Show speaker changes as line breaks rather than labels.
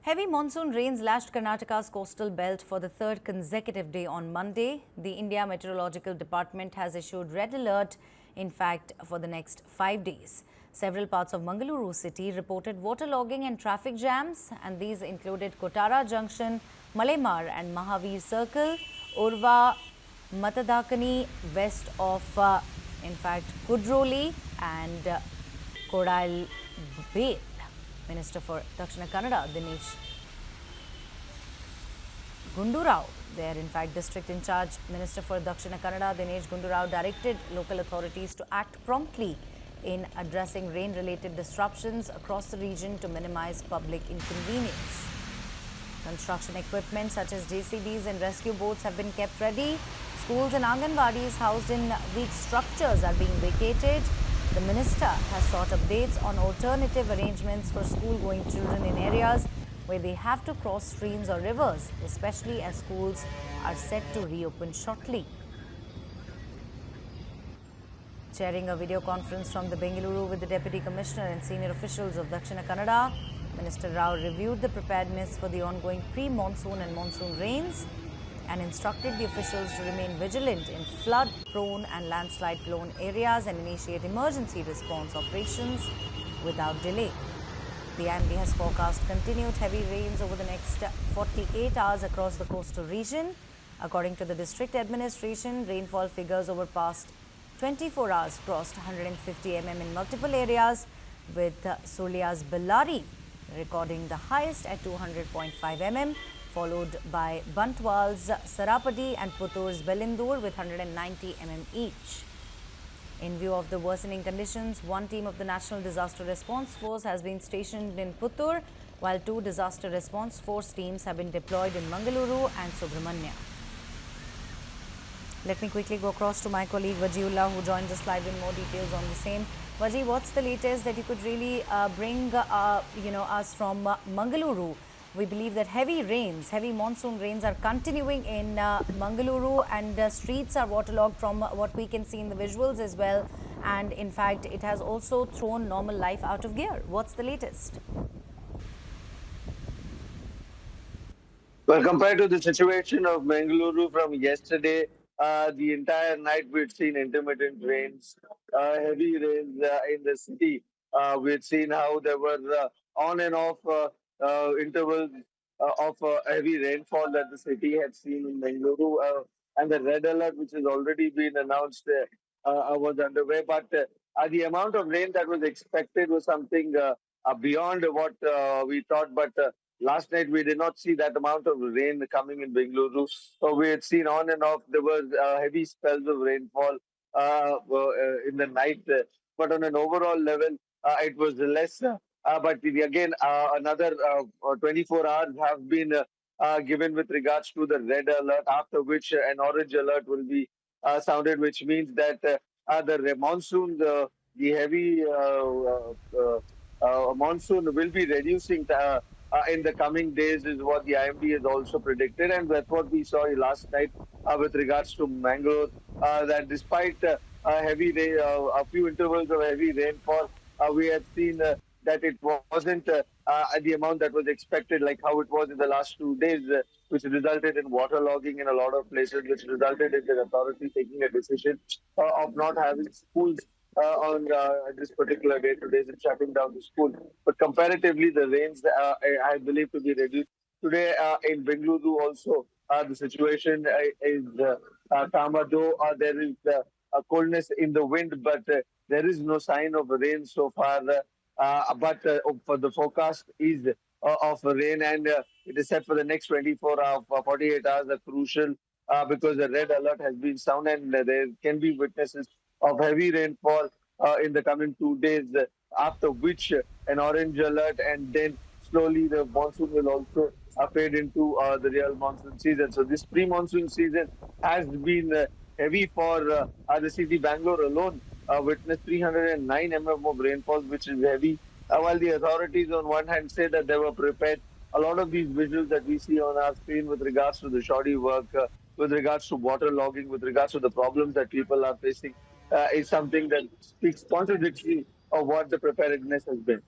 Heavy monsoon rains lashed Karnataka's coastal belt for the third consecutive day on Monday. The India Meteorological Department has issued red alert, in fact, for the next 5 days. Several parts of Mangaluru city reported waterlogging and traffic jams, and these included Kottara Junction, Malemar and Mahavir Circle, Urva, Matadakani west of, Kudroli and Kudroli. Minister for Dakshina Kannada, Dinesh Gundu Rao, District in charge Minister for Dakshina Kannada, Dinesh Gundu Rao, directed local authorities to act promptly in addressing rain-related disruptions across the region to minimize public inconvenience. Construction equipment such as JCBs and rescue boats have been kept ready. Schools and Anganwadis housed in weak structures are being vacated. The minister has sought updates on alternative arrangements for school-going children in areas where they have to cross streams or rivers, especially as schools are set to reopen shortly. Chairing a video conference from the Mangaluru with the Deputy Commissioner and senior officials of Dakshina Kannada, Minister Rao reviewed the preparedness for the ongoing pre-monsoon and monsoon rains and instructed the officials to remain vigilant in flood-prone and landslide-prone areas and initiate emergency response operations without delay. The IMD has forecast continued heavy rains over the next 48 hours across the coastal region. According to the district administration, rainfall figures over past 24 hours crossed 150 mm in multiple areas, with Sulia's Bellary recording the highest at 200.5 mm. Followed by Bantwal's Sarapadi and Puttur's Belindur with 190 mm each. In view of the worsening conditions, one team of the National Disaster Response Force has been stationed in Puttur, while 2 Disaster Response Force teams have been deployed in Mangaluru and Subrahmanya. Let me quickly go across to my colleague Vajiullah, who joins us live with more details on the same. Vaji, what's the latest that you could really bring us from Mangaluru? We believe that heavy monsoon rains are continuing in Mangaluru, and streets are waterlogged from what we can see in the visuals as well. And in fact, it has also thrown normal life out of gear. What's the latest?
Well, compared to the situation of Mangaluru from yesterday, the entire night we'd seen intermittent rains, heavy rains in the city. We'd seen how there were on and off intervals of heavy rainfall that the city had seen in Mangaluru, and the red alert, which has already been announced, was underway. But the amount of rain that was expected was something beyond what we thought. But last night we did not see that amount of rain coming in Bengaluru. So we had seen on and off. There was heavy spells of rainfall in the night. But on an overall level, it was less. But again, another 24 hours have been given with regards to the red alert, after which an orange alert will be sounded, which means that the monsoon, the heavy monsoon will be reducing in the coming days, is what the IMD has also predicted. And that's what we saw last night with regards to Mangalore, that despite a few intervals of heavy rainfall, we had seen that it wasn't the amount that was expected, like how it was in the last 2 days, which resulted in waterlogging in a lot of places, which resulted in the authority taking a decision of not having schools on this particular day today and shutting down the school. But comparatively, the rains I believe to be reduced. Today in Bengaluru also, the situation is calmer, though there is a coldness in the wind, but there is no sign of rain so far. But for the forecast is of rain, and it is set for the next 24 hours, 48 hours are crucial because the red alert has been sounded, and there can be witnesses of heavy rainfall in the coming 2 days, after which an orange alert, and then slowly the monsoon will also fade into the real monsoon season. So this pre-monsoon season has been heavy for the city. Bangalore alone witnessed 309 mm of rainfall, which is heavy. While the authorities on one hand say that they were prepared, a lot of these visuals that we see on our screen with regards to the shoddy work, with regards to water logging, with regards to the problems that people are facing, is something that speaks contradictory of what the preparedness has been.